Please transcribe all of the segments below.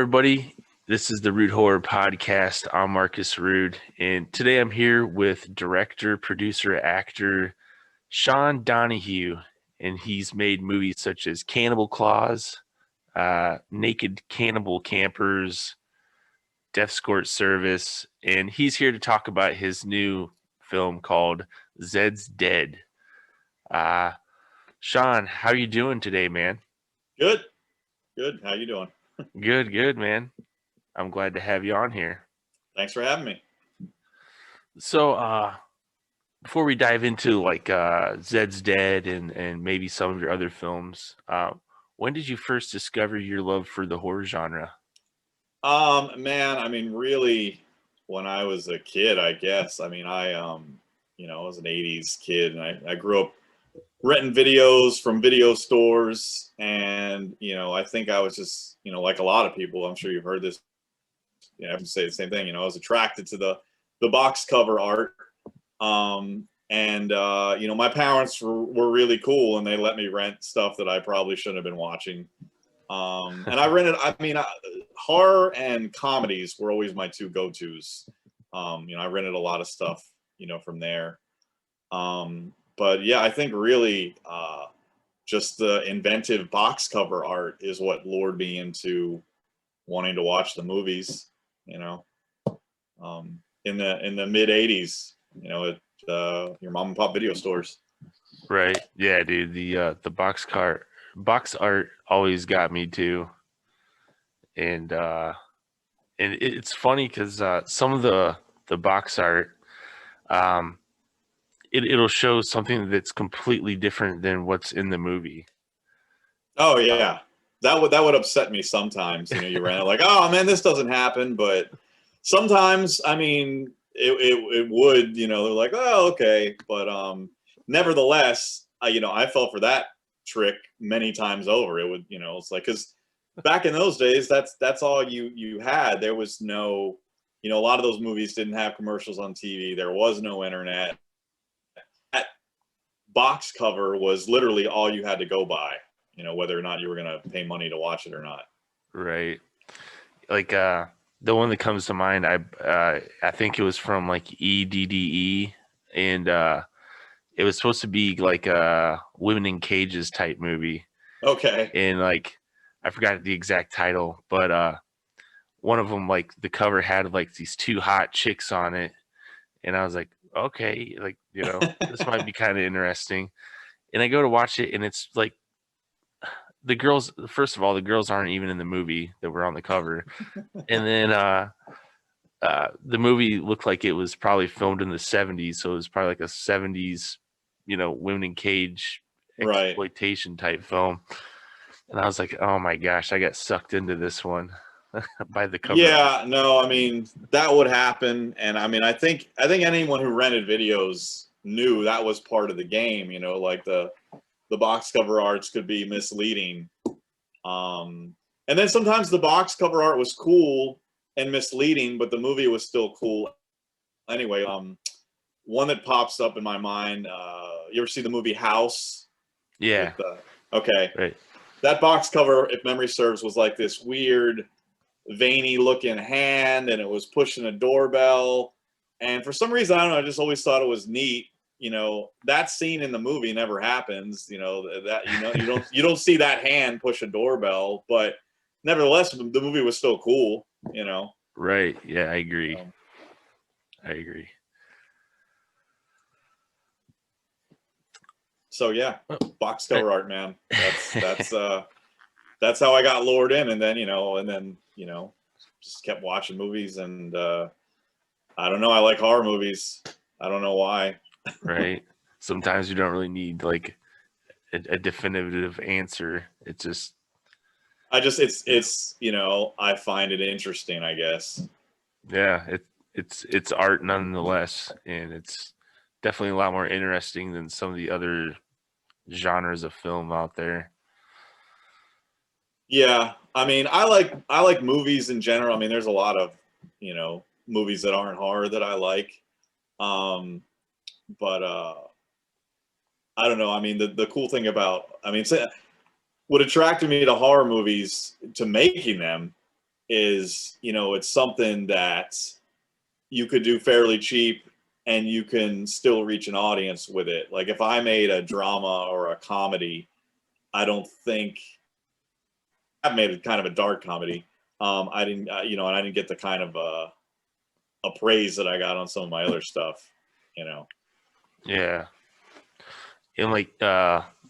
everybody. This is the Rude Horror Podcast. I'm Marcus Rude, and today I'm here with director, producer, actor Sean Donahue, and he's made movies such as Cannibal Claws, Naked Cannibal Campers, Death Escort Service, and he's here to talk about his new film called Zed's Dead. Sean, how are you doing today, man? Good. How you doing? Good, man. I'm glad to have you on here. Thanks for having me. So, before we dive into Zed's Dead and maybe some of your other films, when did you first discover your love for the horror genre? Man, I mean, really, when I was a kid, I guess. I mean, I was an '80s kid, and I grew up renting videos from video stores, and I think I was just, like a lot of people. I'm sure you've heard this. I would say the same thing. I was attracted to the box cover art. My parents were really cool, and they let me rent stuff that I probably shouldn't have been watching. And I rented, horror and comedies were always my two go-tos. I rented a lot of stuff, from there. But yeah, I think really just the inventive box cover art is what lured me into wanting to watch the movies, in the mid 80s, at your mom and pop video stores. Right. Yeah, dude. The box art always got me too. And it's funny because some of the box art, it'll show something that's completely different than what's in the movie. Oh yeah, that would upset me sometimes. You ran it like, oh man, this doesn't happen, but sometimes, I mean, it would. They're like, oh okay, but nevertheless, I fell for that trick many times over. It would, it's like, because back in those days, that's all you had. There was no, a lot of those movies didn't have commercials on TV. There was no internet. That box cover was literally all you had to go by, whether or not you were going to pay money to watch it or not. Right. Like the one that comes to mind, I think it was from like EDDE, and it was supposed to be like a women in cages type movie. Okay. And like I forgot the exact title, but one of them, like the cover had like these two hot chicks on it, and I was like, okay, like this might be kind of interesting. And I go to watch it, and it's like the girls. First of all, the girls aren't even in the movie that were on the cover, and then the movie looked like it was probably filmed in the '70s, so it was probably like a '70s, women in cage exploitation type film. And I was like, oh my gosh, I got sucked into this one by the cover. Yeah, no, I mean, that would happen. And I mean, I think anyone who rented videos knew that was part of the game, like the box cover arts could be misleading. And then sometimes the box cover art was cool and misleading, but the movie was still cool anyway. One that pops up in my mind, you ever see the movie House? Yeah. Okay. Right. That box cover, if memory serves, was like this weird, veiny looking hand, and it was pushing a doorbell. And for some reason, I don't know, I just always thought it was neat. That scene in the movie never happens. You don't see that hand push a doorbell, but nevertheless, the movie was still cool. Right. Yeah, I agree. I agree. So yeah, box cover art, man. That's how I got lured in, and then just kept watching movies, and I don't know, I like horror movies. I don't know why. Right. Sometimes you don't really need like a definitive answer. It's just it's I find it interesting, I guess. Yeah, it's art nonetheless, and it's definitely a lot more interesting than some of the other genres of film out there. Yeah, I mean, I like movies in general. I mean, there's a lot of movies that aren't horror that I like, but I don't know. I mean, the cool thing about, what attracted me to horror movies, to making them, is, it's something that you could do fairly cheap and you can still reach an audience with it. Like if I made a drama or a comedy, I don't think I've made it kind of a dark comedy. I didn't, and I didn't get the kind of a praise that I got on some of my other stuff, Yeah. And like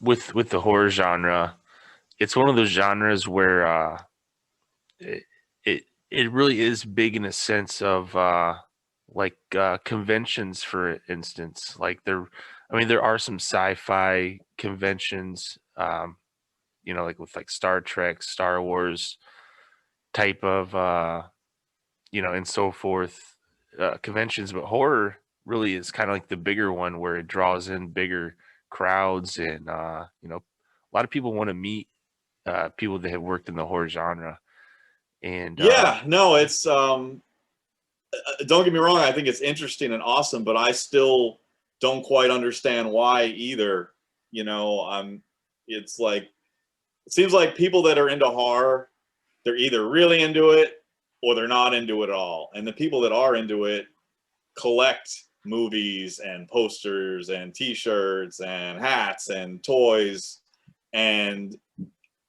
with the horror genre, it's one of those genres where it, it really is big in a sense of conventions, for instance. Like there are some sci-fi conventions, like with like Star Trek, Star Wars type of and so forth, conventions, but horror really is kind of like the bigger one where it draws in bigger crowds, and a lot of people want to meet people that have worked in the horror genre. And Yeah, no, it's don't get me wrong, I think it's interesting and awesome, but I still don't quite understand why either. It's like, it seems like people that are into horror, they're either really into it or they're not into it at all. And the people that are into it collect movies and posters and t-shirts and hats and toys, and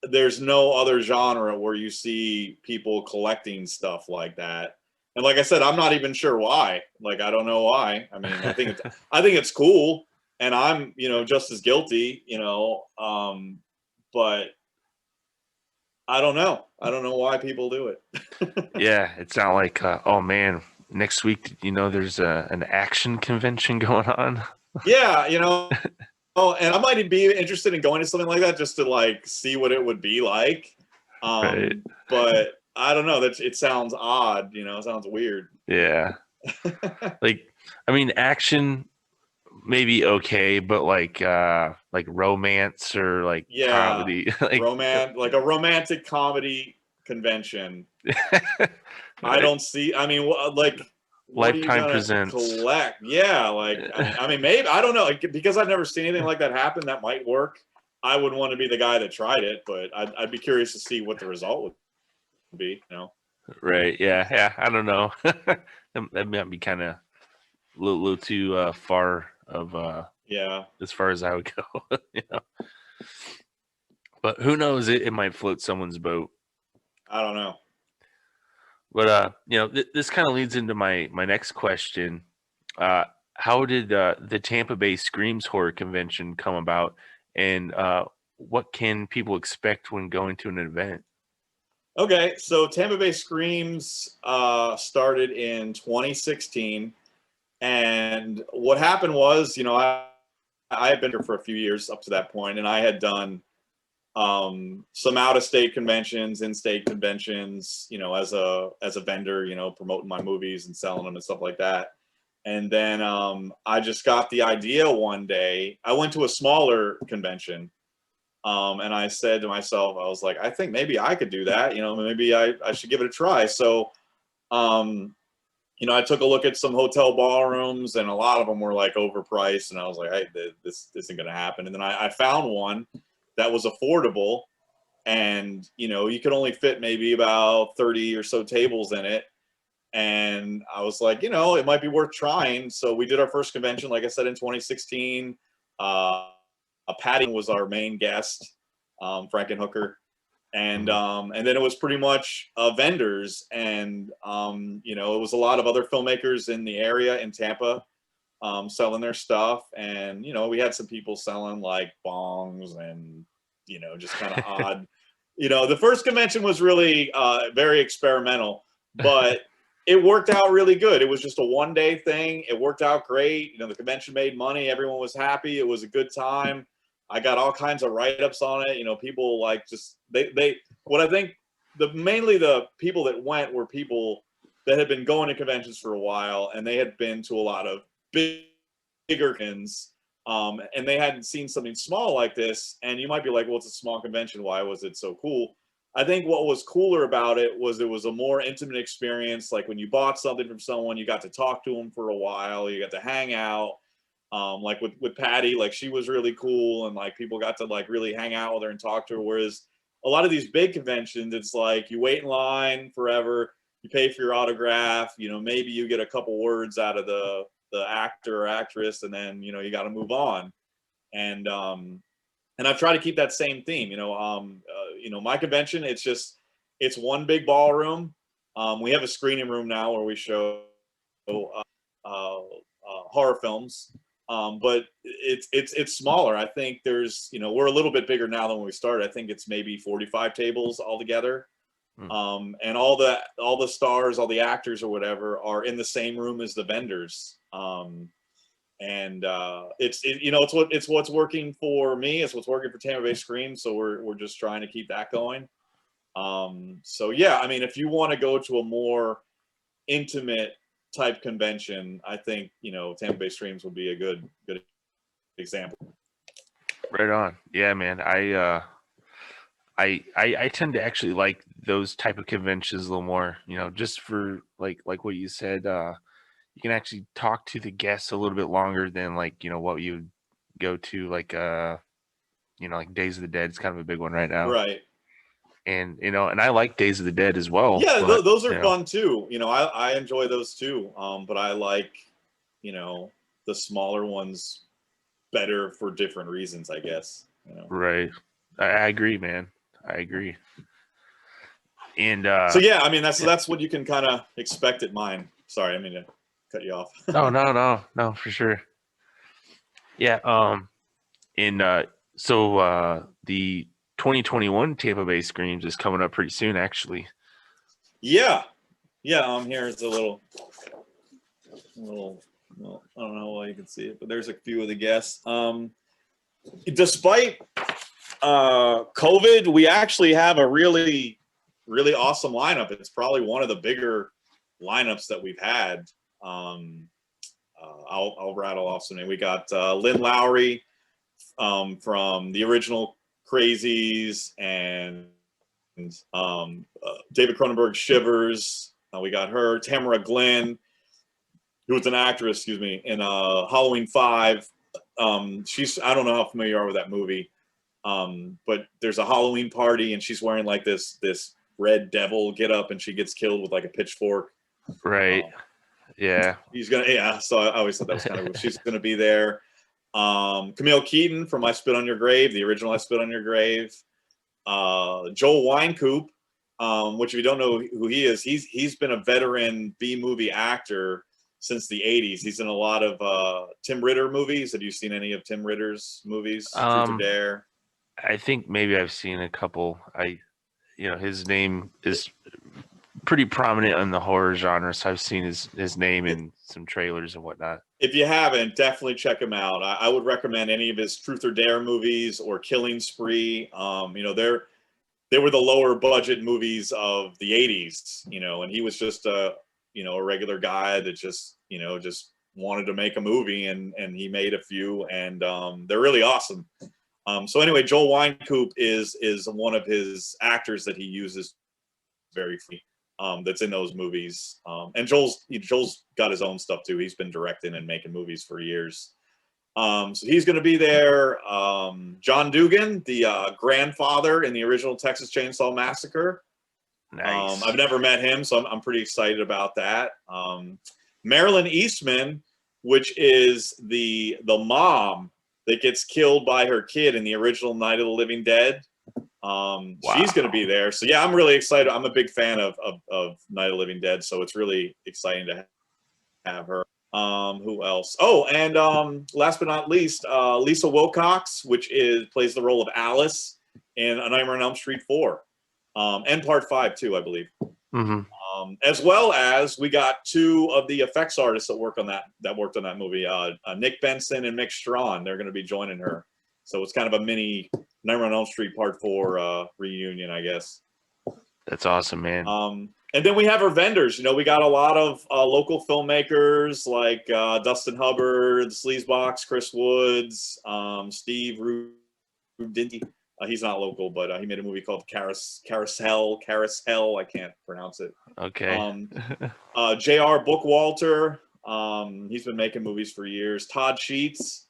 there's no other genre where you see people collecting stuff like that. And like I said, I'm not even sure why. Like, I don't know why. I mean, I think it's cool, and I'm, just as guilty, but I don't know. I don't know why people do it. yeah, it's not like oh man, next week there's an action convention going on. Yeah, oh, and I might be interested in going to something like that just to like see what it would be like. Right. But I don't know. It sounds odd. It sounds weird. Yeah. Like, I mean, action maybe okay, but like romance or like Yeah, comedy, like like a romantic comedy convention. I right? don't see. I mean, like, what are you Lifetime gonna presents. collect? Yeah, like, I mean, maybe I don't know, because I've never seen anything like that happen. That might work. I wouldn't want to be the guy that tried it, but I'd be curious to see what the result would be. Right. Yeah. Yeah. I don't know. That might be kind of a little too far of Yeah, as far as I would go. But who knows? It might float someone's boat. I don't know. But this kind of leads into my next question. How did the Tampa Bay Screams Horror Convention come about, and what can people expect when going to an event? Okay, so Tampa Bay Screams started in 2016, and what happened was, I had been here for a few years up to that point, and I had done some out-of-state conventions, in-state conventions, as a vendor, promoting my movies and selling them and stuff like that. And then I just got the idea one day. I went to a smaller convention, and I said to myself, I was like, I think maybe I could do that. Maybe I should give it a try. So, um, I took a look at some hotel ballrooms, and a lot of them were like overpriced. And I was like, hey, this isn't going to happen. And then I found one that was affordable, and you could only fit maybe about 30 or so tables in it. And I was like, it might be worth trying. So we did our first convention, like I said, in 2016. Patty was our main guest, Frankenhooker, and then it was pretty much vendors, and it was a lot of other filmmakers in the area in Tampa, selling their stuff, and we had some people selling like bongs and just kind of odd. The first convention was really very experimental, but it worked out really good. It was just a one-day thing. It worked out great. The convention made money. Everyone was happy. It was a good time. I got all kinds of write-ups on it. People like just they what I think mainly the people that went were people that had been going to conventions for a while, and they had been to a lot of bigger conventions, and they hadn't seen something small like this. And you might be like, well, it's a small convention. Why was it so cool? I think what was cooler about it was a more intimate experience. Like when you bought something from someone, you got to talk to them for a while. You got to hang out. Like with Patty, like she was really cool, and like people got to like really hang out with her and talk to her. Whereas a lot of these big conventions, it's like you wait in line forever, you pay for your autograph, you know, maybe you get a couple words out of the actor or actress, and then, you know, you got to move on. And I've tried to keep that same theme. You know, my convention, it's one big ballroom. We have a screening room now where we show horror films, but it's smaller. I think there's, you know, we're a little bit bigger now than when we started. I think it's maybe 45 tables altogether. And all the stars, all the actors or whatever are in the same room as the vendors. And you know, it's what's working for me. It's what's working for Tampa Bay Scream. So we're just trying to keep that going. So yeah, I mean, if you want to go to a more intimate type convention, I think, you know, Tampa Bay Screams would be a good example. Right on. Yeah, man. I tend to actually like those type of conventions a little more, you know, just for like what you said, you can actually talk to the guests a little bit longer than, like, you know, what you would go to, like, you know, like Days of the Dead is kind of a big one right now. Right. And, you know, and I like Days of the Dead as well. Yeah, but, those are you know, fun too. You know, I enjoy those too. But I like, you know, the smaller ones better for different reasons, I guess. You know. right. I agree, man. I agree. And So yeah, I mean, that's what you can kind of expect at mine. Sorry, I mean to cut you off. no, for sure. Yeah. So the 2021 Tampa Bay Screams is coming up pretty soon, actually. Yeah. Here's a little, well, I don't know why you can see it, but there's a few of the guests. Despite COVID, we actually have a really, really awesome lineup. It's probably one of the bigger lineups that we've had. I'll rattle off some names. We got Lynn Lowry from the original Crazies, and David Cronenberg Shivers. We got her. Tamara Glenn, who was an actress, excuse me, in Halloween 5. I don't know how familiar you are with that movie, but there's a Halloween party, and she's wearing like this red devil get up, and she gets killed with like a pitchfork. Right. Yeah. So I always thought that was kind of cool. She's gonna be there. Camille Keaton from I Spit on Your Grave, the original I Spit on Your Grave. Joel Wynkoop, which if you don't know who he is, he's been a veteran B-movie actor since the 80s. He's in a lot of Tim Ritter movies. Have you seen any of Tim Ritter's movies? Truth or Dare? I think maybe I've seen a couple. You know, his name is pretty prominent in the horror genre, so I've seen his name in some trailers and whatnot. If you haven't, definitely check him out. I would recommend any of his Truth or Dare movies or Killing Spree. You know, they were the lower budget movies of the 80s, you know, and he was just a regular guy that just wanted to make a movie, and he made a few, and they're really awesome. So anyway, Joel Wynkoop is one of his actors that he uses very frequently. That's in those movies. And Joel's got his own stuff too. He's been directing and making movies for years. So he's going to be there. John Dugan, the grandfather in the original Texas Chainsaw Massacre. Nice. I've never met him, so I'm pretty excited about that. Marilyn Eastman, which is the mom that gets killed by her kid in the original Night of the Living Dead. Wow. She's going to be there. So yeah, I'm really excited. I'm a big fan of Night of the Living Dead, so it's really exciting to have her. Who else? Oh, and last but not least, Lisa Wilcox, which plays the role of Alice in A Nightmare on Elm Street 4, and Part 5 too, I believe. Mm-hmm. As well as we got two of the effects artists that worked on that movie, Nick Benson and Mick Strawn. They're going to be joining her. So it's kind of a mini Nightmare on Elm Street Part 4 reunion, I guess. That's awesome, man. And then we have our vendors. You know, we got a lot of local filmmakers like Dustin Hubbard, Sleazebox, Chris Woods, Steve Rudinti. He's not local, but he made a movie called Carousel. I can't pronounce it. Okay. J.R. Bookwalter. He's been making movies for years. Todd Sheets.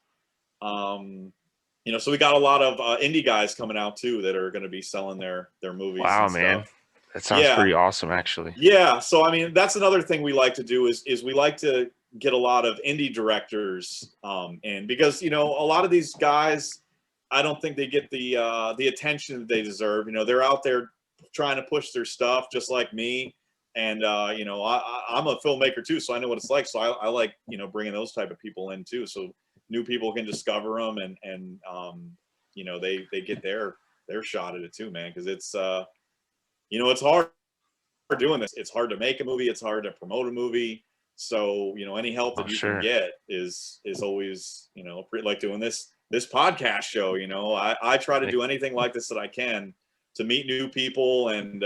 So we got a lot of indie guys coming out too that are going to be selling their movies Wow, and man. stuff. That sounds Yeah, pretty awesome, actually. yeah. So I mean, that's another thing we like to do is we like to get a lot of indie directors in, because a lot of these guys, I don't think they get the attention that they deserve. They're out there trying to push their stuff just like me, and I'm a filmmaker too, so I know what it's like. So I like bringing those type of people in too, so new people can discover them, and they get their shot at it too, man, because it's hard doing this. It's hard to make a movie. It's hard to promote a movie. So any help Oh, that you can sure. get is always like doing this podcast show. I try to Like, do anything like this that I can to meet new people and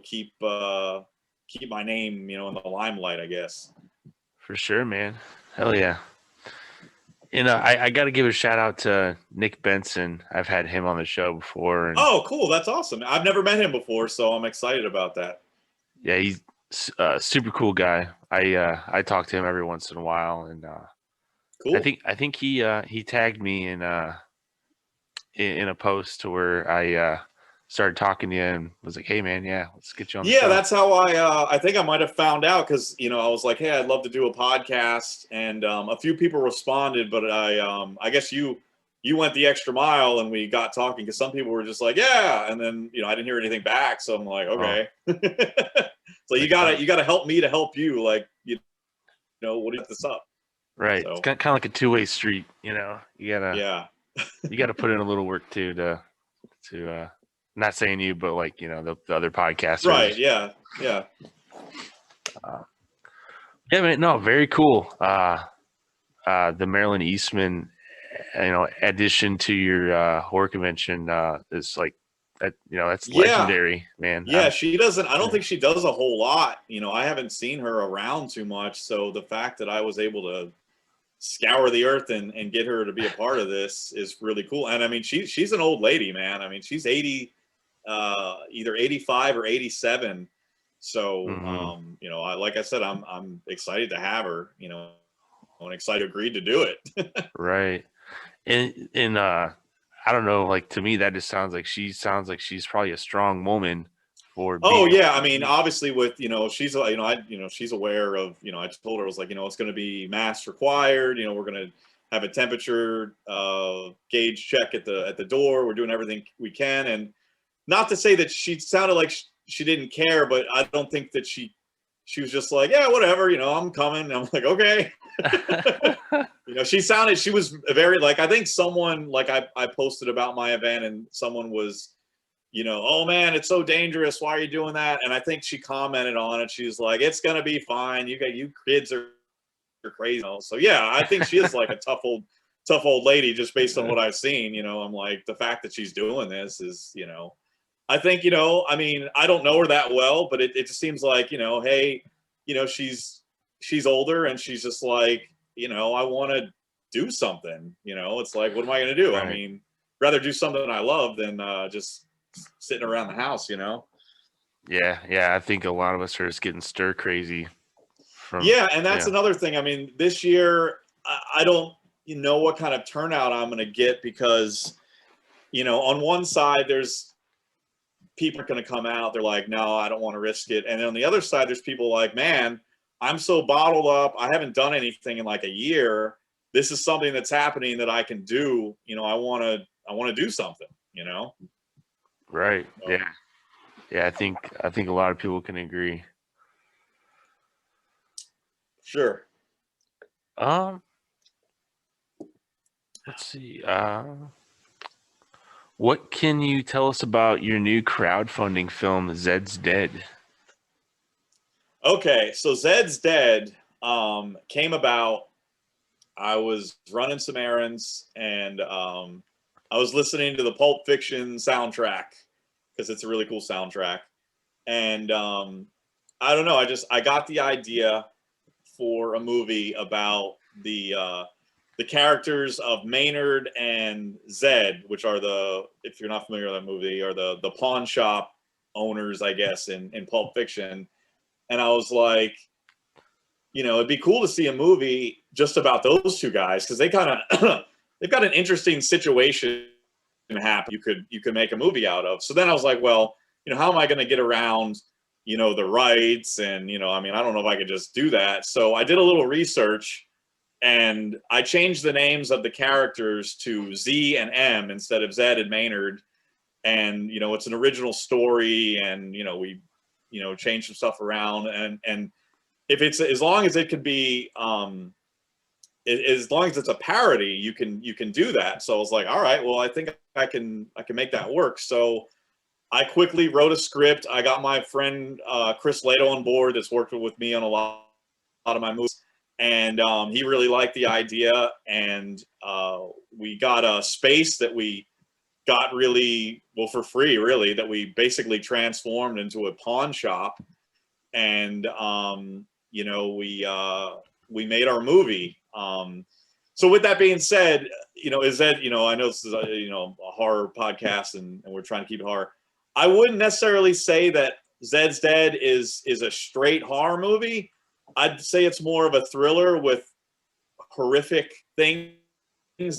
keep my name in the limelight, I guess. for sure, man. Hell yeah. I got to give a shout out to Nick Benson. I've had him on the show before, and Oh, cool. That's awesome. I've never met him before, so I'm excited about that. yeah, he's a super cool guy. I talk to him every once in a while, and Cool. I think he tagged me in a post to where I started talking to you and was like, "Hey, man, yeah, let's get you on the Yeah, show." that's how I think I might have found out, because I was like, hey, I'd love to do a podcast, and a few people responded, but I guess you went the extra mile and we got talking, because some people were just like, yeah, and then I didn't hear anything back, so I'm like, Oh, okay. So you like gotta help me to help you, like what do you get this up? right. It's So kind of like a two-way street, yeah, you gotta put in a little work too to not saying you, but like the other right, podcasters. yeah, yeah. Uh, yeah, man, no, very cool. The Marilyn Eastman, addition to your horror convention is like that. That's Yeah, legendary, man. yeah, she doesn't. I don't Yeah. think she does a whole lot. I haven't seen her around too much. So the fact that I was able to scour the earth and get her to be a part of this is really cool. And I mean, she's an old lady, man. I mean, she's 80, either 85 or 87. So Hmm. like I said, I'm excited to have her. I'm excited to agree to do it. Right. And I don't know, like to me that just sounds like she's probably a strong woman for Oh being able yeah, I to mean, do. obviously with she's she's aware of I told her, I was like, it's going to be mask required. We're going to have a temperature gauge check at the door. We're doing everything we can, and not to say that she sounded like she didn't care, but I don't think that she was just like, yeah, whatever, I'm coming. And I'm like, okay. She was very, like, I think someone, like, I posted about my event, and someone was oh man, it's so dangerous. Why are you doing that? And I think she commented on it. She's like, it's gonna be fine. You kids are crazy. So yeah, I think she is like a tough old lady, just based on what I've seen. I'm like, the fact that she's doing this is, I think, I mean, I don't know her that well, but it just seems like, hey, she's older, and she's just like, I want to do something. It's like, what am I going to do? I Right. mean, rather do something I love than just sitting around the house. Yeah, I think a lot of us are just getting stir crazy from Yeah, and that's yeah. another thing. I mean, this year, I don't know what kind of turnout I'm going to get, because on one side there's people are going to come out. They're like, no, I don't want to risk it. And then on the other side, there's people like, man, I'm so bottled up. I haven't done anything in like a year. This is something that's happening that I can do. I want to do something. Right. So, Yeah. Yeah, I think a lot of people can agree. sure. Um, let's see. What can you tell us about your new crowdfunding film, Zed's Dead? Okay. So Zed's Dead came about. I was running some errands, and I was listening to the Pulp Fiction soundtrack, because it's a really cool soundtrack. And I don't know. I got the idea for a movie about the characters of Maynard and Zed, which are if you're not familiar with that movie, are the pawn shop owners, I guess, in Pulp Fiction. And I was like, it'd be cool to see a movie just about those two guys, because they kind of an interesting situation happen you could make a movie out of. So then I was like, well, how am I going to get around, the rights? And, I mean, I don't know if I could just do that. So I did a little research and I changed the names of the characters to Z and M instead of Zed and Maynard. And, it's an original story, and, we, changed some stuff around, and if it's, as long as it could be, as long as it's a parody, you can do that. So I was like, all right, well, I think I can make that work. So I quickly wrote a script. I got my friend Chris Lato on board, that's worked with me on a lot of my movies, and he really liked the idea. And we got a space that we got really, well, for free, really, that we basically transformed into a pawn shop. And we made our movie. So with that being said, is that, I know this is a horror podcast, and we're trying to keep it horror. I wouldn't necessarily say that Zed's Dead is a straight horror movie. I'd say it's more of a thriller with horrific things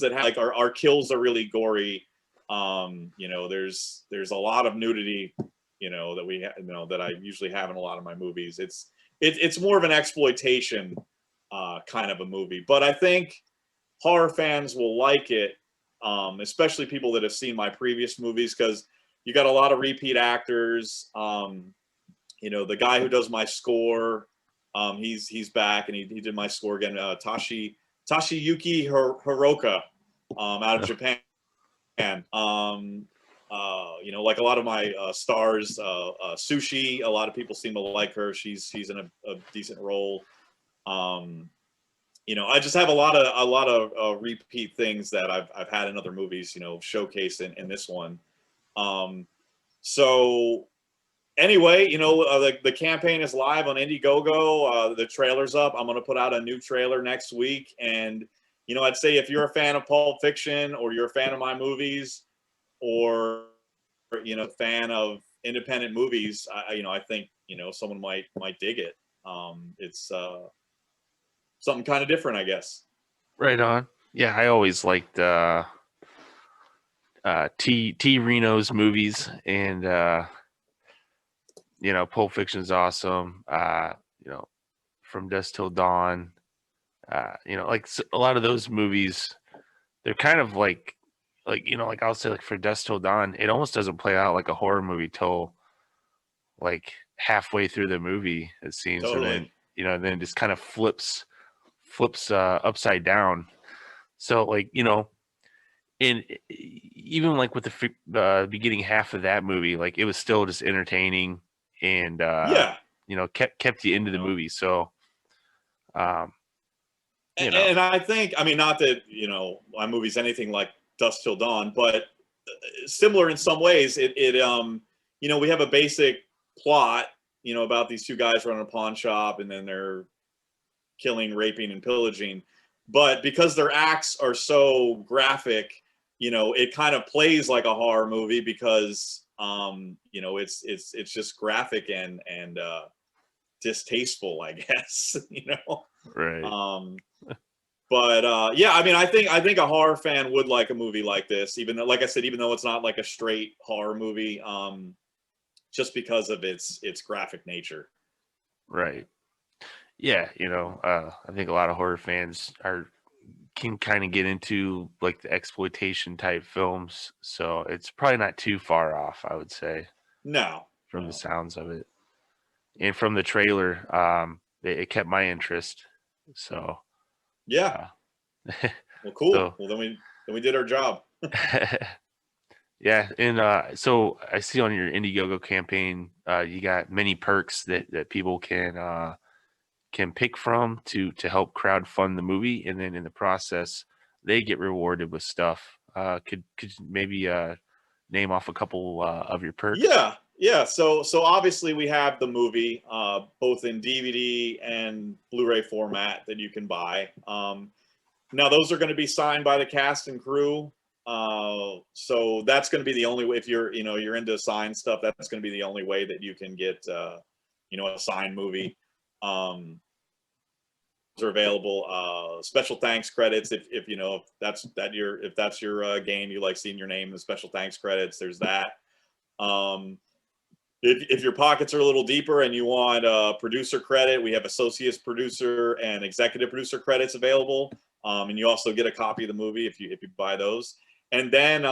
that have, like, our kills are really gory. There's a lot of nudity, that we that I usually have in a lot of my movies. It's more of an exploitation kind of a movie, but I think horror fans will like it, especially people that have seen my previous movies, because you got a lot of repeat actors. The guy who does my score, he's back, and he did my score again. Toshiyuki Hiroka, out of Japan. Like a lot of my stars, Sushi, a lot of people seem to like her. She's in a decent role. I just have a lot of repeat things that I've had in other movies, showcased in this one. So anyway, the campaign is live on Indiegogo. The trailer's up. I'm going to put out a new trailer next week. And, I'd say if you're a fan of Pulp Fiction, or you're a fan of my movies, or, a fan of independent movies, I think, someone might dig it. It's something kind of different, I guess. Right on. Yeah, I always liked T Reno's movies, and Pulp Fiction's awesome. From Dusk Till Dawn. Like a lot of those movies, they're kind of like I'll say, like, for Dusk Till Dawn, it almost doesn't play out like a horror movie till like halfway through the movie, it seems. Totally. And then then it just kind of flips upside down. So, like, and even like with the beginning half of that movie, like, it was still just entertaining, and Yeah. kept you into the movie. So and I think, I mean, not that my movie's anything like Dusk Till Dawn, but similar in some ways. It we have a basic plot, about these two guys running a pawn shop, and then they're killing, raping, and pillaging. But because their acts are so graphic, it kind of plays like a horror movie, because it's just graphic and distasteful, I guess. right. But yeah, I mean, I think a horror fan would like a movie like this, even though, like I said, even though it's not like a straight horror movie, just because of its graphic nature. Right. Yeah, I think a lot of horror fans can kind of get into like the exploitation type films, so it's probably not too far off, I would say. No. From the sounds of it, and from the trailer, it kept my interest. So yeah. Well, cool. So, well, then we did our job. Yeah, and so I see on your Indiegogo campaign, you got many perks that people can pick from to help crowdfund the movie, and then in the process, they get rewarded with stuff. Could you maybe name off a couple of your perks? Yeah. So obviously we have the movie, both in DVD and Blu-ray format, that you can buy. Now those are going to be signed by the cast and crew. So that's going to be the only way, if you're into signed stuff, that's going to be the only way that you can get a signed movie. are available. Special thanks credits if you know if that's your game, you like seeing your name in the special thanks credits. There's that. Um, if your pockets are a little deeper and you want producer credit, we have associate producer and executive producer credits available. And you also get a copy of the movie if you buy those. And then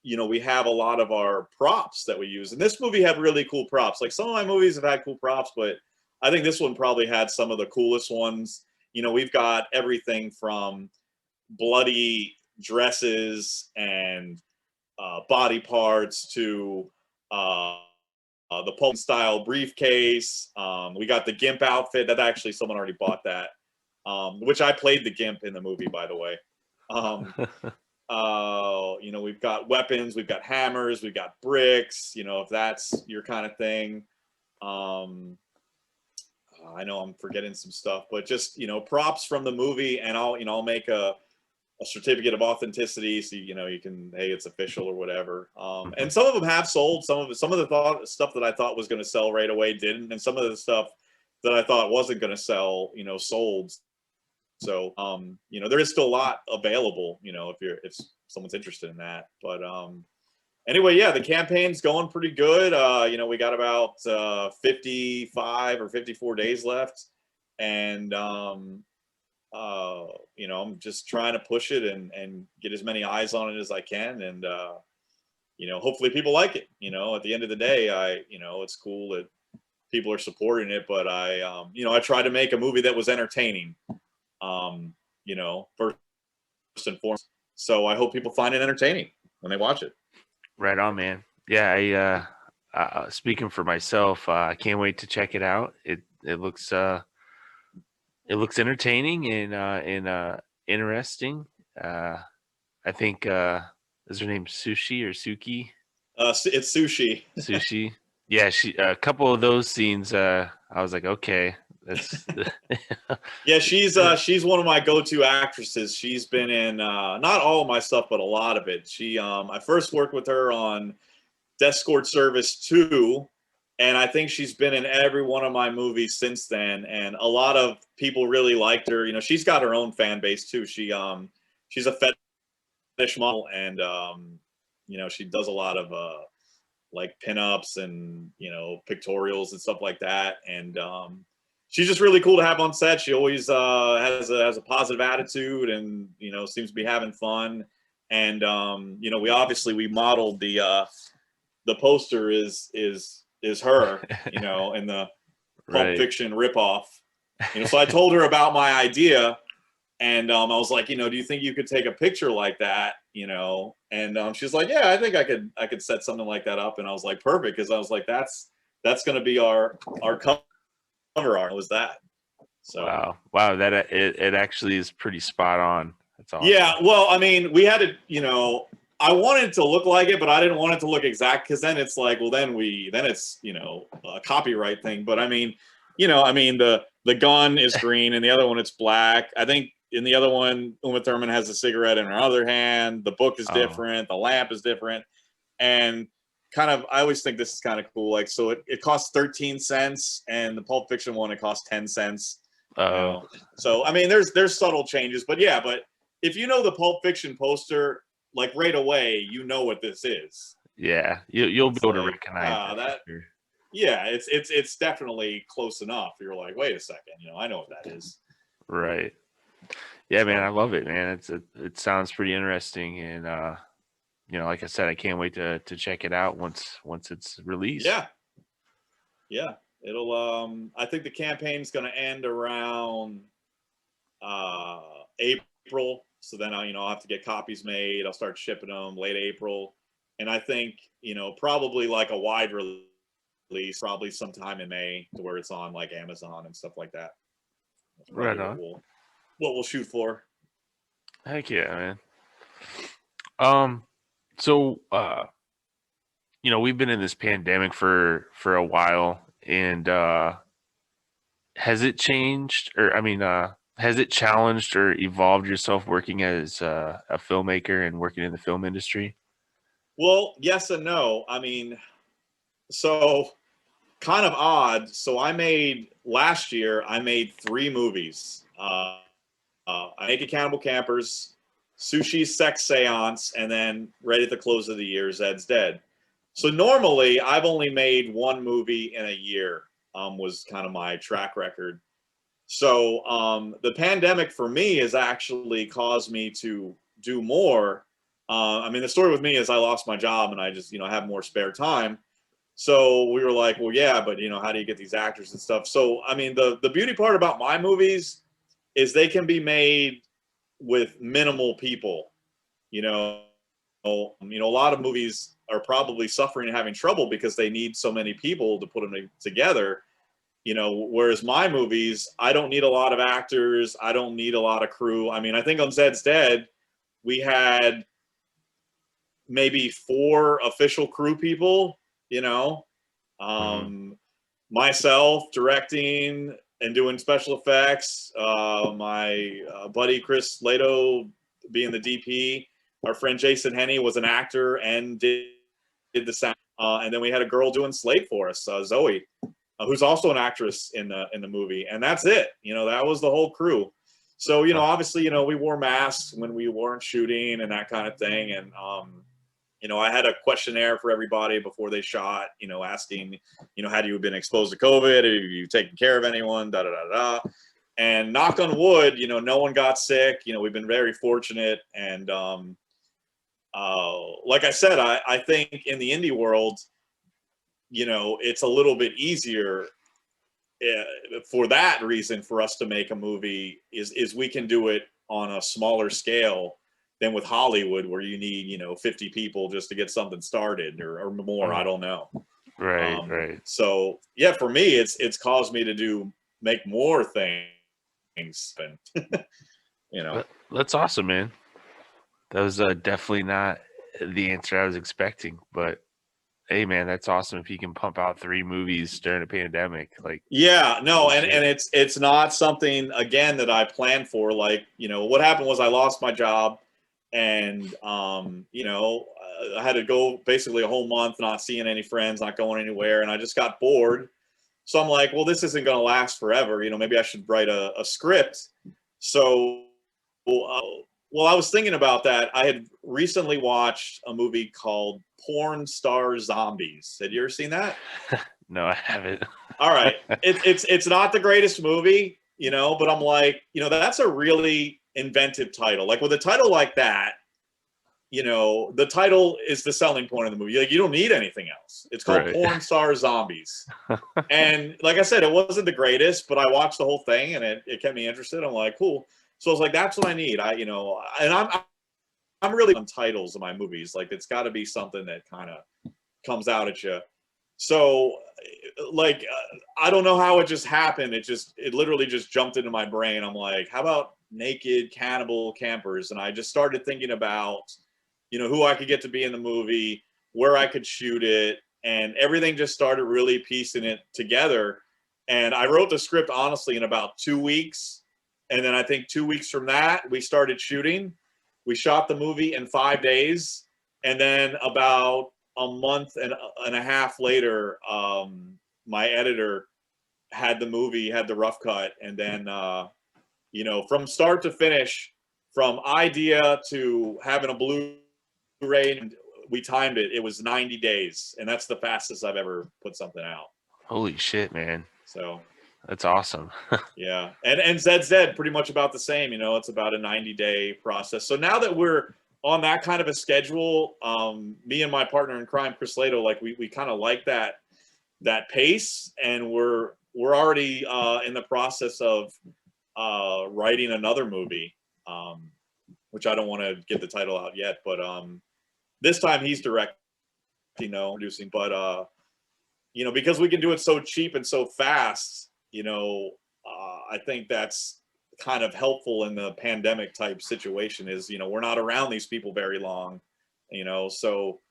you know, we have a lot of our props that we use. And this movie had really cool props. Like some of my movies have had cool props, but I think this one probably had some of the coolest ones. You know, we've got everything from bloody dresses and body parts to the Pulp style briefcase. We got the Gimp outfit. That actually someone already bought that, which I played the Gimp in the movie, by the way. You know, we've got weapons, we've got hammers, we've got bricks. You know, if that's your kind of thing. I know I'm forgetting some stuff, but just, you know, props from the movie, and I'll make a certificate of authenticity, so you know you can, hey, it's official or whatever. And some of them have sold. Some of the stuff that I thought was going to sell right away didn't, and some of the stuff that I thought wasn't going to sell, you know, sold. So you know, there is still a lot available, you know, if someone's interested in that. But anyway, yeah, the campaign's going pretty good. You know, we got about 55 or 54 days left, and you know, I'm just trying to push it and get as many eyes on it as I can, and you know, hopefully people like it. You know, at the end of the day, you know, it's cool that people are supporting it, but you know, I tried to make a movie that was entertaining. You know, first and foremost. So I hope people find it entertaining when they watch it. Right on, man. Yeah, speaking for myself, I can't wait to check it out. It looks entertaining and interesting. I think is her name Sushi or Suki? It's Sushi. Sushi. Yeah, a couple of those scenes. I was like, okay, that's. Yeah, she's one of my go-to actresses. She's been in not all of my stuff, but a lot of it. I first worked with her on Escort Service 2, and I think she's been in every one of my movies since then. And a lot of people really liked her. You know, she's got her own fan base too. She's a fetish model, and you know, she does a lot of like pinups and, you know, pictorials and stuff like that. And she's just really cool to have on set. She always has a positive attitude, and, you know, seems to be having fun. And you know, we modeled the poster is her, you know, in the Pulp Right. Fiction ripoff. You know, so I told her about my idea, and I was like, you know, do you think you could take a picture like that, you know? And she's like, yeah, I think I could set something like that up. And I was like, perfect, because I was like, that's going to be our cover art. Was that? So wow, that it actually is pretty spot on. That's awesome. Yeah, well, I mean, we had to, you know, I wanted it to look like it, but I didn't want it to look exact, because then it's like, well, then it's, you know, a copyright thing. But I mean, you know, I mean, the gun is green, and the other one it's black. I think in the other one, Uma Thurman has a cigarette in her other hand. The book is different. The lamp is different. And kind of, I always think this is kind of cool. Like, so it costs 13 cents, and the Pulp Fiction one, it costs 10 cents. You know? So, I mean, there's subtle changes, but yeah, but if you know the Pulp Fiction poster, like right away, you know what this is. Yeah, you'll be able to recognize that. Sure. Yeah, it's definitely close enough. You're like, wait a second, you know, I know what that is. Right. Yeah, man, I love it, man. It sounds pretty interesting, and you know, like I said, I can't wait to check it out once it's released. Yeah, it'll. I think the campaign's going to end around April. So then I'll have to get copies made. I'll start shipping them late April, and I think, you know, probably like a wide release, probably sometime in May, to where it's on like Amazon and stuff like that. Right on. What we'll shoot for. Heck yeah, man. So you know, we've been in this pandemic for a while, and has it changed, or I mean, has it challenged or evolved yourself working as a filmmaker and working in the film industry? Well, yes and no. I mean, so kind of odd. So last year I made 3 movies, Naked Cannibal Campers, Sushi Sex Seance, and then right at the close of the year, Zed's Dead. So normally I've only made one movie in a year, was kind of my track record. So the pandemic for me has actually caused me to do more. I mean, the story with me is I lost my job and I just, have more spare time. So we were like, well, yeah, but how do you get these actors and stuff? So, I mean, the beauty part about my movies is they can be made with minimal people. A lot of movies are probably suffering and having trouble because they need so many people to put them together. Whereas my movies, I don't need a lot of actors. I don't need a lot of crew. I mean, I think on Zed's Dead, we had maybe 4 official crew people, Mm-hmm. myself directing and doing special effects, my buddy Chris Lato being the DP, our friend Jason Henney was an actor and did the sound, and then we had a girl doing Slate for us, Zoe, who's also an actress in the movie, and that's it. That was the whole crew. So obviously, we wore masks when we weren't shooting and that kind of thing, and I had a questionnaire for everybody before they shot, asking, had you been exposed to COVID? Have you taken care of anyone? Da da da da. And knock on wood, no one got sick. We've been very fortunate, and like I said, I think in the indie world, it's a little bit easier for that reason for us to make a movie is we can do it on a smaller scale than with Hollywood, where you need 50 people just to get something started or more. I don't know. Right. So yeah, for me, it's caused me to make more things, and That's awesome, man. That was definitely not the answer I was expecting, but hey, man, that's awesome if you can pump out 3 movies during a pandemic. Like, yeah, no, holy and shit. it's not something again that I planned for. Like, what happened was I lost my job, and I had to go basically a whole month not seeing any friends, not going anywhere, and I just got bored. So I'm like, well, this isn't going to last forever. Maybe I should write a script. So, well, I was thinking about that. I had recently watched a movie called Porn Star Zombies. Had you ever seen that? No, I haven't. All right, it's not the greatest movie, but I'm like, that's a really inventive title. Like with a title like that, the title is the selling point of the movie. Like you don't need anything else. It's called Right. Porn Star Zombies. And like I said, it wasn't the greatest, but I watched the whole thing and it kept me interested. I'm like, cool. So I was like, that's what I need. And I'm really on titles of my movies. Like it's got to be something that kind of comes out at you. So like I don't know how it just happened. It literally just jumped into my brain. I'm like, how about Naked Cannibal Campers? And I just started thinking about, who I could get to be in the movie, where I could shoot it, and everything just started really piecing it together. And I wrote the script honestly in about 2 weeks. And then I think 2 weeks from that, we started shooting. We shot the movie in 5 days. And then about a month and a half later, my editor had the rough cut. And then, from start to finish, from idea to having a Blu-ray, and we timed it. It was 90 days, and that's the fastest I've ever put something out. Holy shit, man. So That's awesome. yeah, and ZZ pretty much about the same. It's about a 90-day process. So now that we're on that kind of a schedule, me and my partner in crime, Chris Lato, like we kind of like that pace, and we're already in the process of writing another movie, which I don't want to get the title out yet, but this time he's directing, producing, but because we can do it so cheap and so fast, I think that's kind of helpful in the pandemic type situation. Is we're not around these people very long, so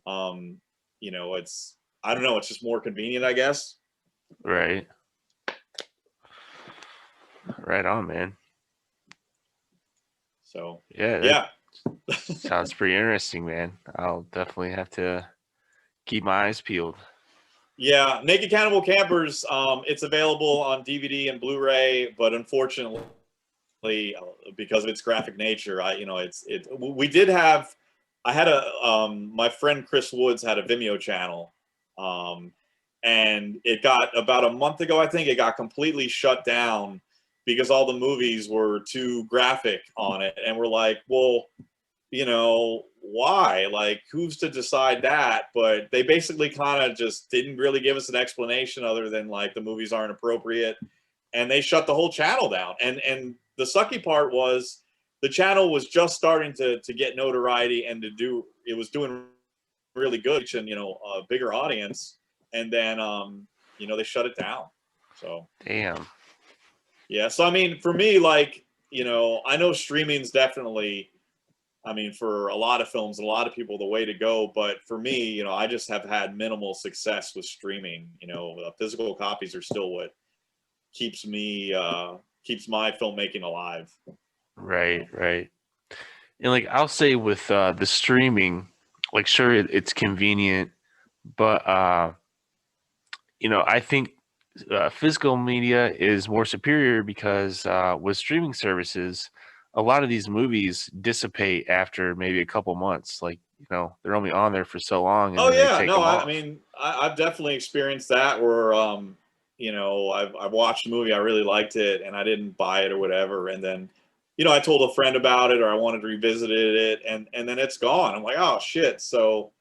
it's, I don't know, it's just more convenient, I guess. Right. Right on, man. So Yeah, yeah. sounds pretty interesting, man. I'll definitely have to keep my eyes peeled. Yeah, Naked Cannibal Campers, it's available on DVD and Blu-ray, but unfortunately because of its graphic nature. We did have, I had my friend Chris Woods had a Vimeo channel, and it got, about a month ago, I think, it got completely shut down because all the movies were too graphic on it. And we're like, well, why? Like, who's to decide that? But they basically kind of just didn't really give us an explanation other than like the movies aren't appropriate, and they shut the whole channel down. And the sucky part was the channel was just starting to get notoriety and it was doing really good and a bigger audience, and then they shut it down. So Damn. yeah, so I mean, for me, like, I know streaming's definitely, I mean, for a lot of films, a lot of people, the way to go. But for me, I just have had minimal success with streaming. Physical copies are still what keeps my filmmaking alive. Right, right. And like I'll say with the streaming, like sure it's convenient, but I think physical media is more superior because with streaming services, a lot of these movies dissipate after maybe a couple months. Like, they're only on there for so long and Oh then they yeah, take no, them I off. mean, I've definitely experienced that where, I've watched a movie, I really liked it, and I didn't buy it or whatever, and then, I told a friend about it or I wanted to revisit it, and then it's gone. I'm like, oh shit. So,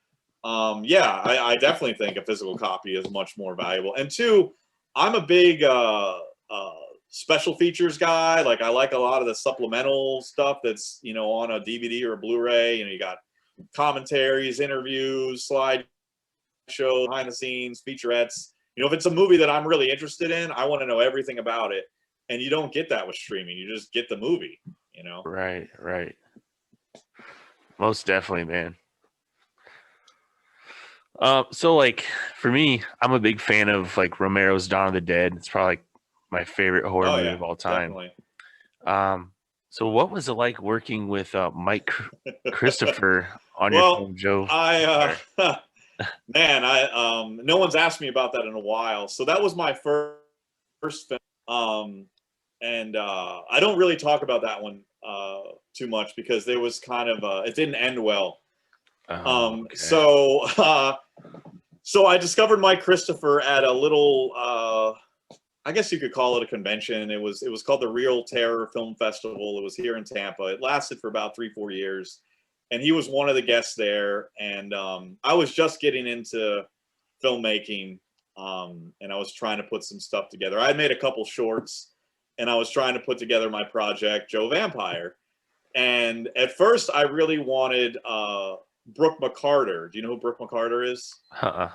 yeah, I definitely think a physical copy is much more valuable. And two, I'm a big special features guy. Like, I like a lot of the supplemental stuff that's on a DVD or a Blu-ray. You got commentaries, interviews, slide shows, behind the scenes, featurettes. If it's a movie that I'm really interested in, I want to know everything about it. And you don't get that with streaming. You just get the movie. Right, right. Most definitely, man. So like for me, I'm a big fan of like Romero's Dawn of the Dead. It's probably like my favorite horror Oh movie yeah, of all time. definitely. Um, so what was it like working with Mike Christopher on your Well, film, Joe? I Sorry. man, no one's asked me about that in a while. So that was my first film. And I don't really talk about that one too much because there was kind of it didn't end well. Oh, okay. So I discovered Mike Christopher at a little I guess you could call it a convention. It was called the Real Terror Film Festival. It was here in Tampa. It lasted for about 3-4 years, and he was one of the guests there. And I was just getting into filmmaking, and I was trying to put some stuff together. I had made a couple shorts, and I was trying to put together my project, Joe Vampire. And at first, I really wanted Brooke McCarter. Do you know who Brooke McCarter is? Uh-uh.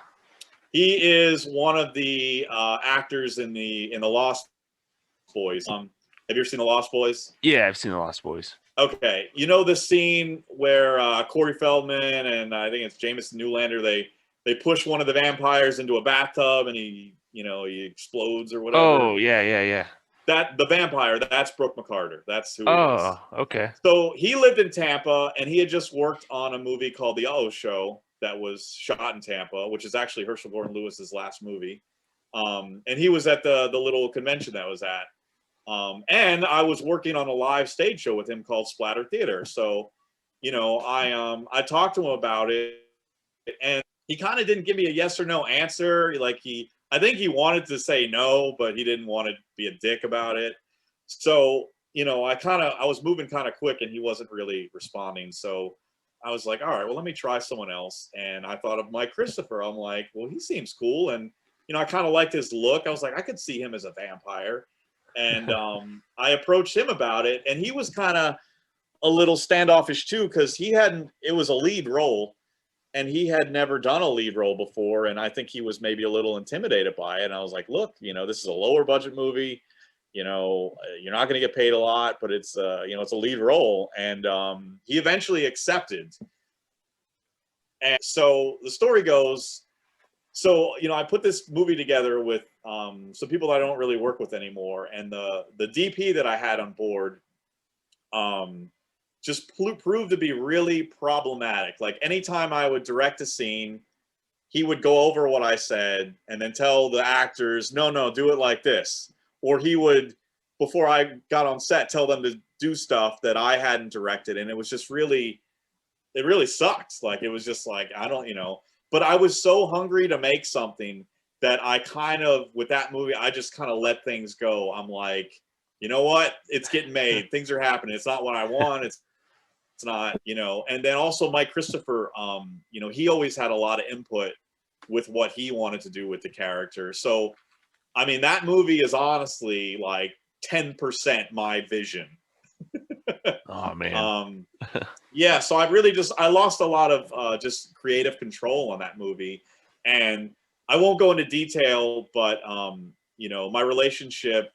He is one of the actors in the Lost Boys. Have you ever seen the Lost Boys? Yeah, I've seen The Lost Boys. Okay, you know the scene where Corey Feldman and I think it's Jameson Newlander, they push one of the vampires into a bathtub and he explodes or whatever. Oh, yeah, yeah, yeah. That the vampire, that's Brooke McCarter. That's who he is. Oh, okay. So he lived in Tampa, and he had just worked on a movie called The Oh Show that was shot in Tampa, which is actually Herschel Gordon Lewis's last movie. And he was at the little convention that was at. And I was working on a live stage show with him called Splatter Theater. So, I talked to him about it, and he kind of didn't give me a yes or no answer. I think he wanted to say no, but he didn't want to be a dick about it. So, I was moving kind of quick and he wasn't really responding. So I was like, all right, well, let me try someone else. And I thought of Mike Christopher. I'm like, well, he seems cool. And, I kind of liked his look. I was like, I could see him as a vampire. And I approached him about it. And he was kind of a little standoffish too, because it was a lead role. And he had never done a lead role before. And I think he was maybe a little intimidated by it. And I was like, look, this is a lower budget movie. You're not going to get paid a lot, but it's it's a lead role. And he eventually accepted. And so the story goes, so, I put this movie together with some people that I don't really work with anymore. And the DP that I had on board just proved to be really problematic. Like anytime I would direct a scene, he would go over what I said and then tell the actors, no, do it like this. Or he would before I got on set, tell them to do stuff that I hadn't directed, and it was just really, it really sucked. Like it was just like I don't, but I was so hungry to make something that I kind of, with that movie, I just kind of let things go. I'm like, you know what? It's getting made. Things are happening. It's not what I want. It's not, And then also Mike Christopher, he always had a lot of input with what he wanted to do with the character. So, I mean, that movie is honestly like 10% my vision. Oh man. Yeah, so I lost a lot of just creative control on that movie, and I won't go into detail, but my relationship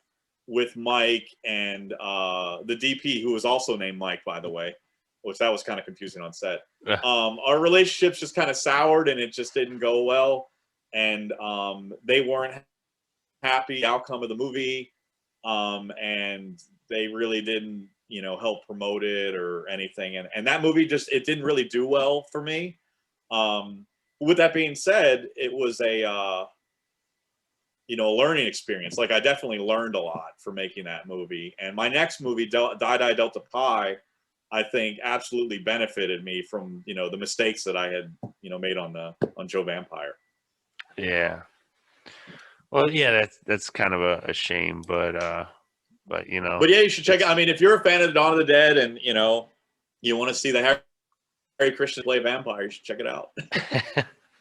with Mike and the DP, who was also named Mike, by the way, which that was kind of confusing on set. Our relationships just kind of soured, and it just didn't go well, and they weren't happy with the outcome of the movie, and they really didn't help promote it or anything, and that movie it didn't really do well for me. With that being said, it was a learning experience. Like I definitely learned a lot for making that movie, and my next movie, Die Die Delta Pi, I think absolutely benefited me from the mistakes that I had made on Joe Vampire. Yeah. Well, yeah, that's kind of a shame, but But yeah, you should check it. I mean, if you're a fan of the Dawn of the Dead and you want to see the Harry Christian play vampire, you should check it out.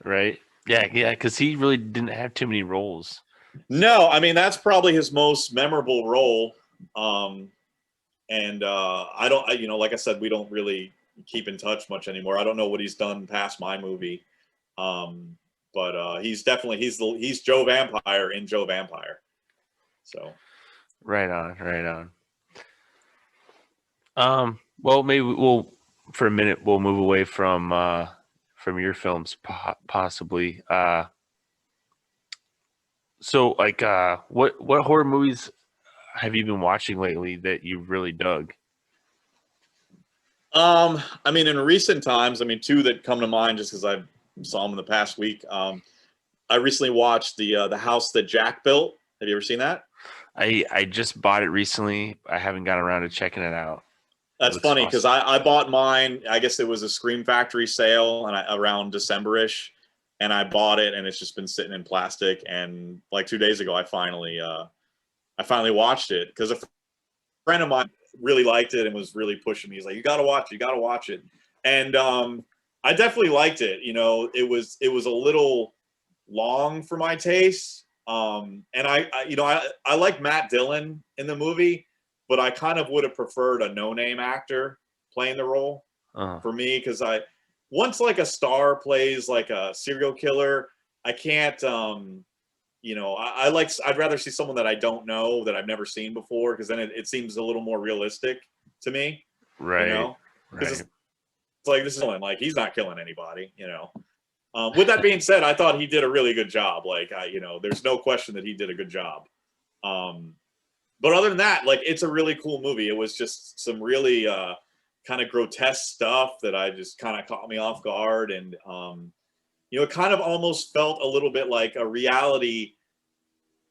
Right? Yeah, because he really didn't have too many roles. No, I mean that's probably his most memorable role. And I don't, like I said, we don't really keep in touch much anymore. I don't know what he's done past my movie, but he's definitely he's Joe Vampire in Joe Vampire. So. Right on. Well, maybe for a minute we'll move away from your films, possibly. So, like, what horror movies have you been watching lately that you really dug? I mean, in recent times, I mean, two that come to mind just because I saw them in the past week. I recently watched the House That Jack Built. Have you ever seen that? I just bought it recently. I haven't gotten around to checking it out. That's funny because I bought mine. I guess it was a Scream Factory sale and around December-ish, and I bought it, and it's just been sitting in plastic. And like 2 days ago, I finally watched it because a friend of mine really liked it and was really pushing me. He's like, "You got to watch it," And I definitely liked it. It was a little long for my taste. And I like Matt Dillon in the movie, but I kind of would have preferred a no-name actor playing the role for me, because once like a star plays like a serial killer, I can't. I'd rather see someone that I don't know, that I've never seen before, because then it seems a little more realistic to me. Right. Because it's like, this is like he's not killing anybody. With that being said, I thought he did a really good job. Like, there's no question that he did a good job. But other than that, like, it's a really cool movie. It was just some really kind of grotesque stuff that I just kind of caught me off guard. And, it kind of almost felt a little bit like a reality,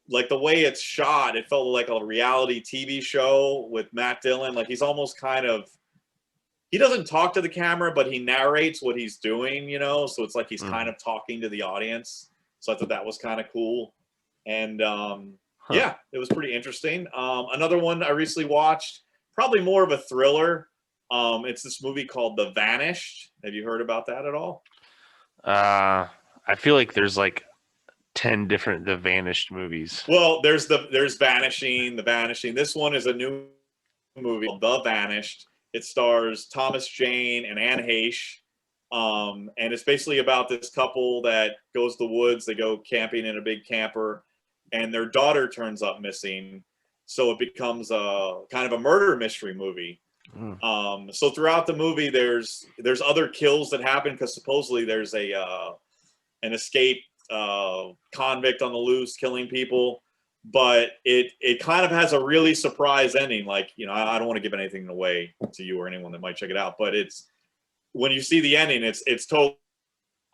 like the way it's shot, it felt like a reality TV show with Matt Dillon. Like he's almost he doesn't talk to the camera, but he narrates what he's doing, so it's like he's kind of talking to the audience. So I thought that was kind of cool. And yeah, it was pretty interesting. Another one I recently watched, probably more of a thriller. It's this movie called The Vanished. Have you heard about that at all? I feel like there's like 10 different The Vanished movies. Well, there's Vanishing, The Vanishing. This one is a new movie called The Vanished. It stars Thomas Jane and Anne Heche. And it's basically about this couple that goes to the woods. They go camping in a big camper, and their daughter turns up missing. So it becomes a kind of a murder mystery movie. So throughout the movie, there's other kills that happen, because supposedly there's an escaped convict on the loose killing people. But it kind of has a really surprise ending. Like, I don't want to give anything away to you or anyone that might check it out, but it's, when you see the ending, it's totally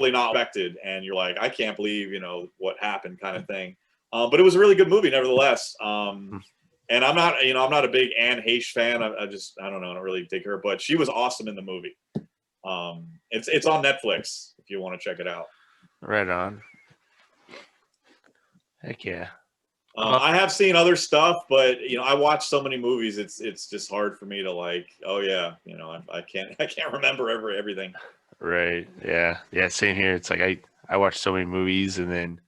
not expected, and you're like, I can't believe what happened, kind of thing. But it was a really good movie nevertheless. And I'm not, I'm not a big Anne Heche fan. I don't know, I don't really dig her, but she was awesome in the movie. It's on Netflix if you want to check it out. Right on. Heck yeah. I have seen other stuff, but I watch so many movies. It's just hard for me to like. Oh yeah, I can't remember everything. Right. Yeah. Yeah. Same here. It's like I watch so many movies, and then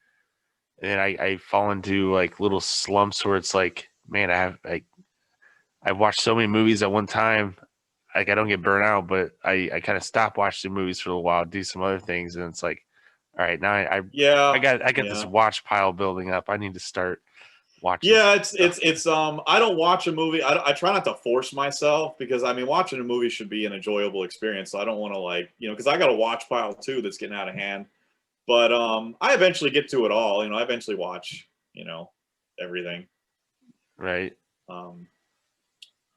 I fall into like little slumps where it's like, man, I've watched so many movies at one time. Like I don't get burnt out, but I kind of stop watching movies for a while, do some other things, and it's like, all right, now Yeah, I got this watch pile building up. I need to start watching. Yeah, it's I don't watch a movie. I try not to force myself, because I mean, watching a movie should be an enjoyable experience. So I don't want to, like, because I got a watch pile too that's getting out of hand. But I eventually get to it all. I eventually watch everything. Right.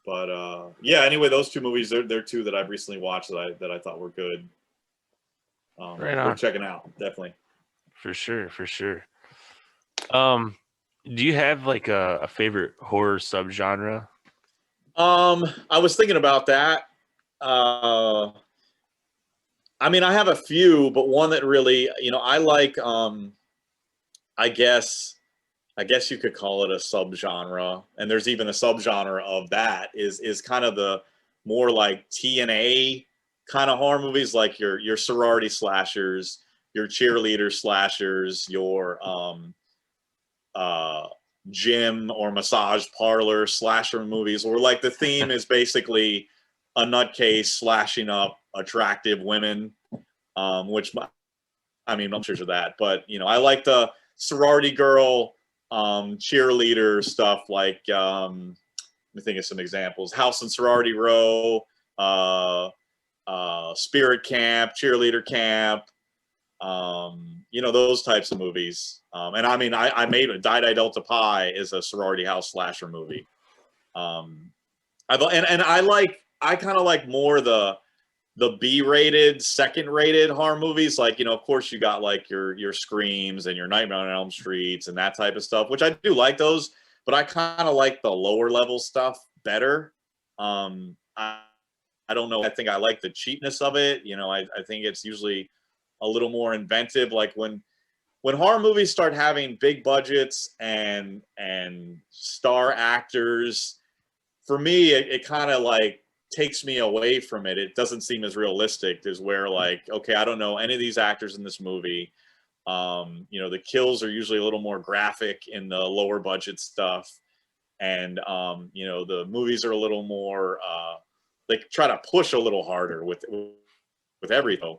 But yeah. Anyway, those two movies, they're two that I've recently watched that I thought were good. Right on. Worth checking out, definitely. For sure. For sure. Do you have like a favorite horror subgenre? I was thinking about that. I mean, I have a few, but one that really, I like, I guess, you could call it a subgenre, and there's even a subgenre of that is kind of the more like TNA kind of horror movies, like your sorority slashers, your cheerleader slashers, your gym or massage parlor slasher movies, where like the theme is basically a nutcase slashing up attractive women, which I mean, I'm sure of that, but I like the sorority girl, cheerleader stuff. Like, let me think of some examples: House and Sorority Row, Spirit Camp, Cheerleader Camp. Those types of movies. And I mean, I made Die Die Delta Pi is a sorority house slasher movie. I kind of like more the B-rated, second-rated horror movies. Like, of course, you got like your Screams and your Nightmare on Elm Streets and that type of stuff, which I do like those, but I kind of like the lower level stuff better. I don't know. I think I like the cheapness of it. I think it's usually a little more inventive. Like when horror movies start having big budgets and star actors, for me, it kind of like takes me away from it. It doesn't seem as realistic as where, like, okay, I don't know any of these actors in this movie. The kills are usually a little more graphic in the lower budget stuff. And, the movies are a little more, they try to push a little harder with everything.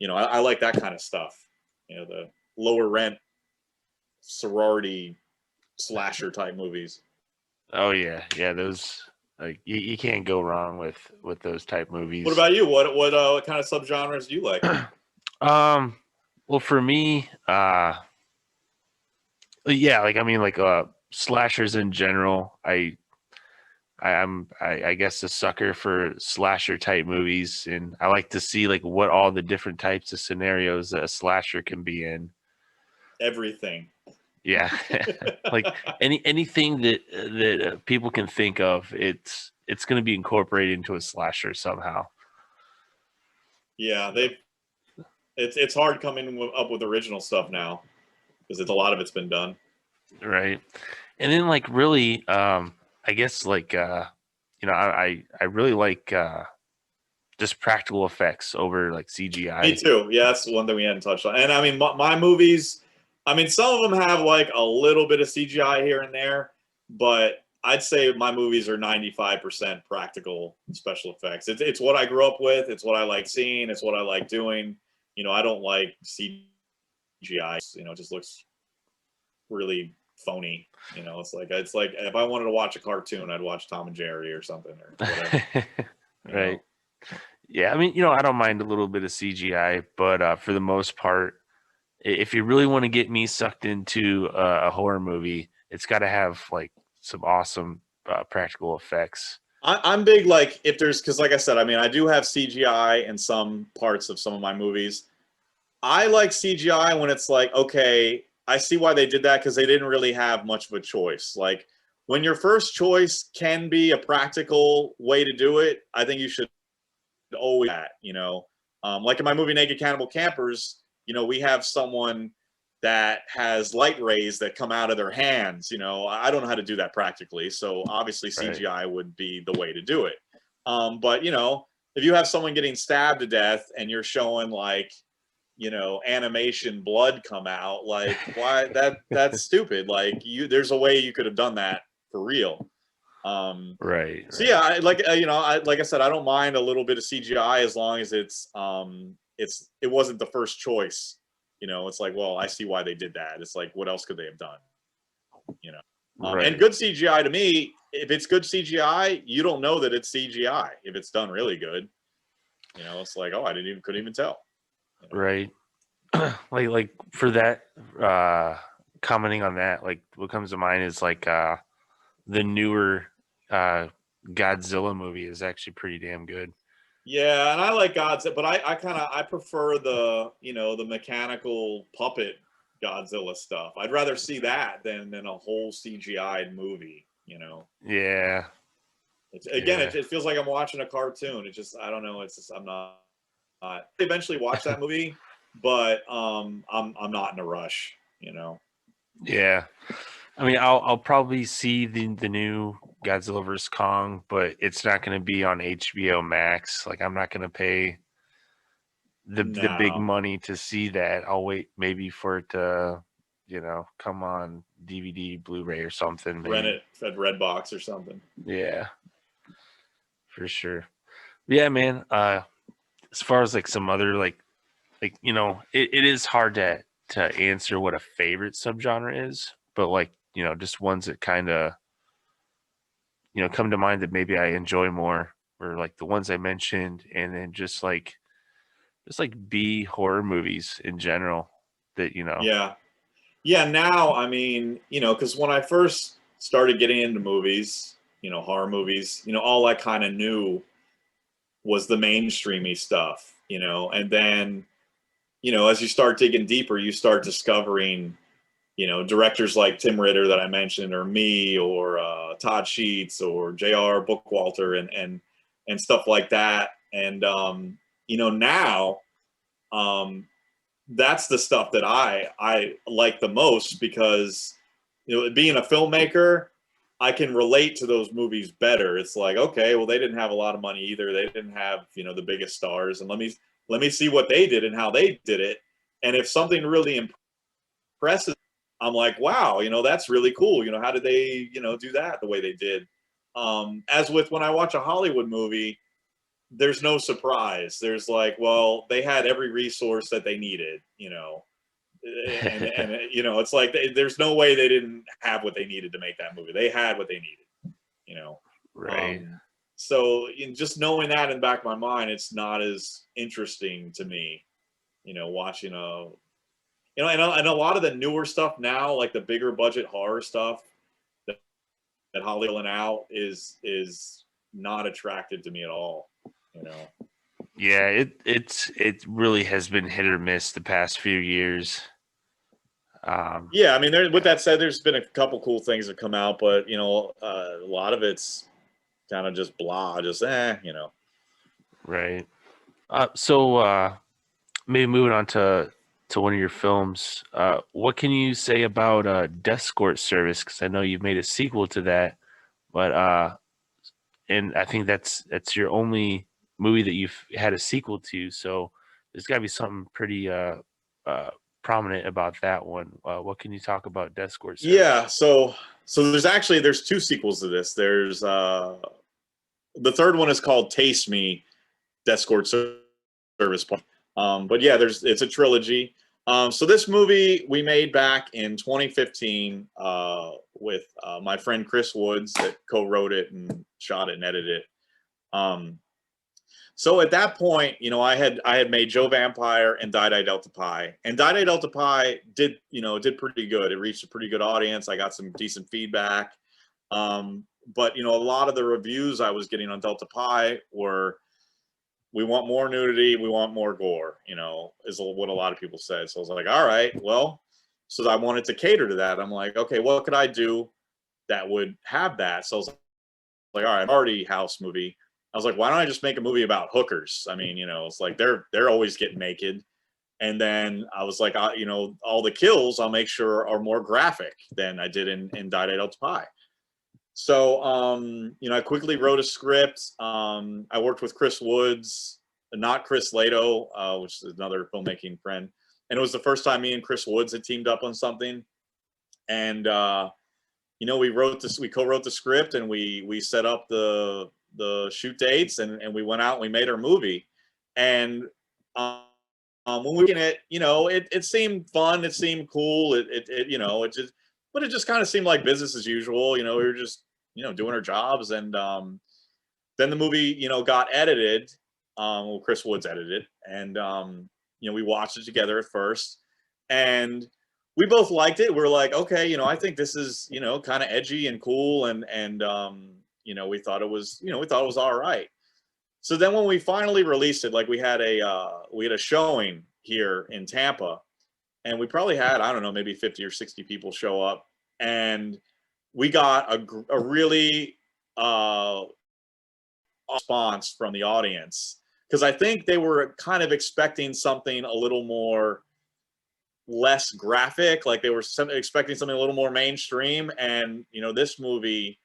I like that kind of stuff. The lower rent sorority slasher type movies. Oh yeah. Yeah. Those, like, you can't go wrong with those type movies. What about you? What kind of subgenres do you like? Well, for me, yeah, like I mean, like slashers in general. I guess a sucker for slasher type movies, and I like to see like what all the different types of scenarios that a slasher can be in. Everything. Yeah, like anything that people can think of, it's going to be incorporated into a slasher somehow. Yeah, it's hard coming up with original stuff now, because a lot of it's been done. Right. And then like really, I guess like I really like just practical effects over like CGI. Me too. Yeah, that's one thing we hadn't touched on. And I mean, my movies, I mean, some of them have like a little bit of CGI here and there, but I'd say my movies are 95% practical special effects. It's what I grew up with. It's what I like seeing. It's what I like doing. I don't like CGI. It just looks really phony. It's like if I wanted to watch a cartoon, I'd watch Tom and Jerry or something or whatever. Right. Yeah, I mean, I don't mind a little bit of CGI, but for the most part, if you really want to get me sucked into a horror movie, it's got to have like some awesome practical effects. I'm big, like, if there's, because like I said, I mean, I do have CGI in some parts of some of my movies. I like CGI when it's like, okay, I see why they did that, because they didn't really have much of a choice. Like when your first choice can be a practical way to do it, I think you should always that, you know. Like in my movie Naked Cannibal Campers, you know, we have someone that has light rays that come out of their hands. You know, I don't know how to do that practically, so obviously Right. CGI would be the way to do it. But you know, if you have someone getting stabbed to death and you're showing like, you know, animation blood come out, like why that's stupid. Like there's a way you could have done that for real. Right. So yeah, I like you know, like I said, I don't mind a little bit of CGI as long as it wasn't the first choice. You know, it's like, well, I see why they did that. It's like, what else could they have done? You know, and Right. good CGI to me, if it's good CGI, you don't know that it's CGI if it's done really good. You know, it's like, oh, couldn't even tell. You know? Right. Like for that, commenting on that, like what comes to mind is like the newer Godzilla movie is actually pretty damn good. Yeah, and I like Godzilla, but I prefer the, you know, the mechanical puppet Godzilla stuff. I'd rather see that than a whole CGI'd movie. You know, Yeah. again, Yeah. it feels like I'm watching a cartoon. It just I don't know. It's just I'm not. Eventually watch that movie, but I'm not in a rush. You know. Yeah. I mean, I'll probably see the new Godzilla vs Kong, but it's not going to be on HBO Max. Like I'm not going to pay the big No, money to see that. I'll wait maybe for it to, come on DVD, Blu-ray or something rent maybe. it at Redbox or something. Yeah, for sure. Yeah, man. As far as like some other it is hard to answer what a favorite subgenre is, but like, just ones that kind of, come to mind that maybe I enjoy more, or like the ones I mentioned, and then just like B horror movies in general that, Yeah. Yeah, now I mean, you know, because when I first started getting into movies, you know, horror movies, you know, all I kind of knew was the mainstreamy stuff, you know, and then, you know, as you start digging deeper, you start discovering, you know, directors like Tim Ritter that I mentioned, or me, or Todd Sheets, or J.R. Bookwalter, and stuff like that, and you know, now um, that's the stuff that I like the most because, you know, being a filmmaker, I can relate to those movies better. It's like, okay, well, they didn't have a lot of money either. They didn't have, you know, the biggest stars, and let me see what they did and how they did it. And if something really impresses, I'm like, wow, you know, that's really cool. You know, how did they, you know, do that the way they did? As with when I watch a Hollywood movie, there's no surprise. There's like, well, they had every resource that they needed, you know, and you know, it's like there's no way they didn't have what they needed to make that movie. They had what they needed, you know. right. Um, so in just knowing that in the back of my mind, it's not as interesting to me, you know, watching you know, and a lot of the newer stuff now, like the bigger budget horror stuff that Hollywood out is not attractive to me at all, you know. Yeah, it really has been hit or miss the past few years. Yeah, I mean, with Yeah, that said, there's been a couple cool things that come out, but you know, a lot of it's kind of just blah, just you know. right. So maybe moving on to one of your films. What can you say about Death Escort Service? Because I know you've made a sequel to that, but and I think that's your only movie that you've had a sequel to. So there's got to be something pretty uh, prominent about that one. What can you talk about Death Escort Service? Yeah, so there's two sequels to this. There's the third one is called Taste Me, Escort Service. But yeah, it's a trilogy. So this movie we made back in 2015 with my friend Chris Woods that co-wrote it and shot it and edited it. Um, so at that point, you know, I had made Joe Vampire and Die Die Delta Pi, and Die Die Delta Pi did pretty good. It reached a pretty good audience. I got some decent feedback, but you know, a lot of the reviews I was getting on Delta Pi were, we want more nudity, we want more gore. You know, is what a lot of people said. So I was like, all right, well, so I wanted to cater to that. I'm like, okay, what could I do that would have that. So I was like, all right, I'm already house movie. I was like, why don't I just make a movie about hookers? I mean, it's like they're always getting naked. And then I was like, all the kills I'll make sure are more graphic than I did in Die Day to Pie. So, I quickly wrote a script. I worked with Chris Woods, not Chris Lato, which is another filmmaking friend. And it was the first time me and Chris Woods had teamed up on something. And, we co-wrote the script, and we set up the shoot dates, and we went out and we made our movie. And when we were looking at, it seemed fun, it seemed cool, but it just kind of seemed like business as usual. We were just doing our jobs. And then the movie got edited. Chris Woods edited it, and we watched it together at first, and we both liked it. We were like, okay, I think this is kind of edgy and cool, and we thought it was all right. So then when we finally released it, like we had a showing here in Tampa, and we probably had, I don't know, maybe 50 or 60 people show up, and we got a really response from the audience, because I think they were kind of expecting something a little more less graphic, like they were expecting something a little more mainstream. And this movie,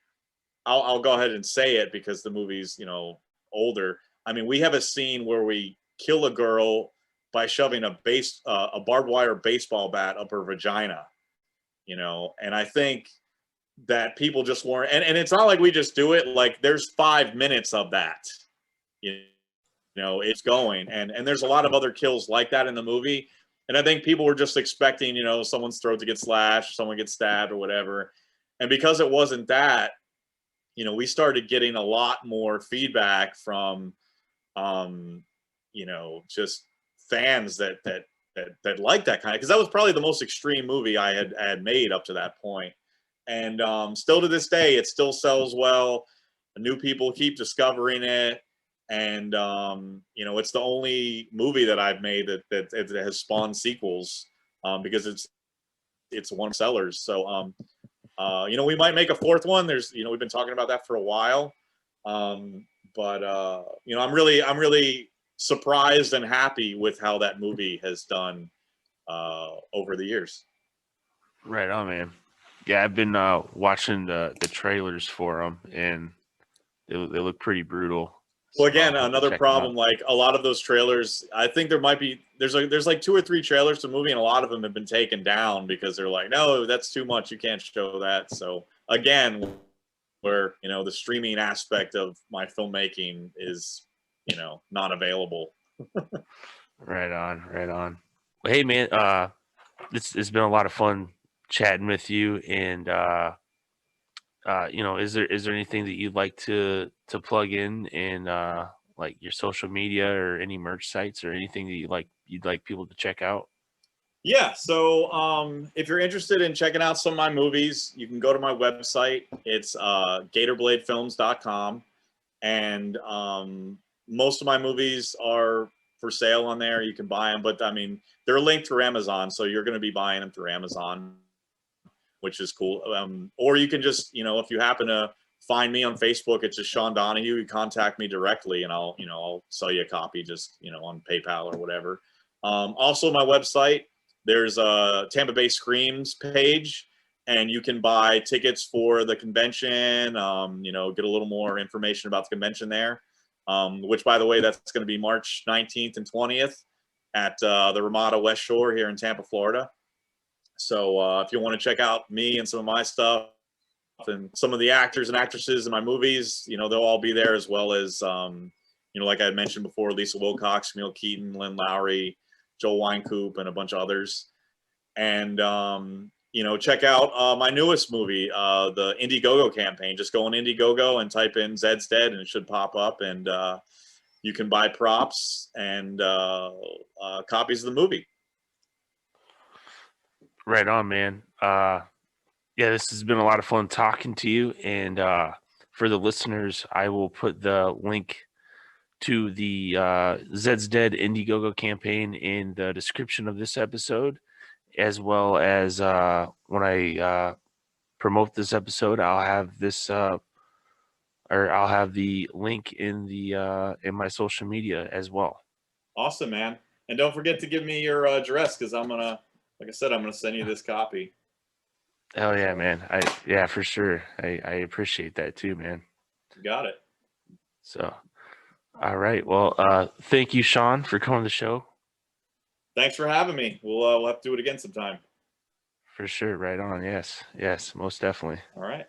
I'll go ahead and say it because the movie's older. I mean, we have a scene where we kill a girl by shoving a barbed wire baseball bat up her vagina, and I think that people just weren't, and it's not like we just do it, like there's 5 minutes of that, it's going, and there's a lot of other kills like that in the movie. And I think people were just expecting, someone's throat to get slashed, someone gets stabbed or whatever. And because it wasn't that, we started getting a lot more feedback from, just fans that like that kind of, because that was probably the most extreme movie I had made up to that point. And still to this day, it still sells well. New people keep discovering it. And it's the only movie that I've made that has spawned sequels, because it's one of the sellers. So we might make a fourth one. We've been talking about that for a while, but I'm really surprised and happy with how that movie has done over the years. Right on, man. Yeah, I've been watching the trailers for them, and they look pretty brutal. Well, again, another problem, like a lot of those trailers, I think there's like 2 or 3 trailers to the movie, and a lot of them have been taken down because they're like, no, that's too much, you can't show that. So again, where the streaming aspect of my filmmaking is not available. Right on. Well, hey man, it's been a lot of fun chatting with you, and is there anything that you'd like to plug in like your social media or any merch sites or anything that you'd like people to check out? Yeah, so if you're interested in checking out some of my movies, you can go to my website. It's gatorbladefilms.com, and most of my movies are for sale on there. You can buy them, but I mean, they're linked through Amazon, so you're going to be buying them through Amazon, which is cool. Or you can just, if you happen to find me on Facebook, it's just Sean Donahue. You contact me directly, and I'll sell you a copy just, on PayPal or whatever. Also, my website, there's a Tampa Bay Screams page, and you can buy tickets for the convention. Get a little more information about the convention there. Which, by the way, that's going to be March 19th and 20th at the Ramada West Shore here in Tampa, Florida. So if you want to check out me and some of my stuff and some of the actors and actresses in my movies, they'll all be there, as well as, like I had mentioned before, Lisa Wilcox, Camille Keaton, Lynn Lowry, Joel Wynkoop, and a bunch of others. And, check out my newest movie, the Indiegogo campaign. Just go on Indiegogo and type in Zed's Dead, and it should pop up. And you can buy props and copies of the movie. Right on, man. Yeah, this has been a lot of fun talking to you. And for the listeners, I will put the link to the Zed's Dead Indiegogo campaign in the description of this episode, as well as when I promote this episode, I'll have this or I'll have the link in the in my social media as well. Awesome, man. And don't forget to give me your address, because I'm gonna, like I said, I'm gonna send you this copy. Oh yeah, man. Yeah, for sure. I appreciate that too, man. You got it. So, all right. Well, thank you, Sean, for coming to the show. Thanks for having me. We'll have to do it again sometime. For sure. Right on. Yes. Yes, most definitely. All right.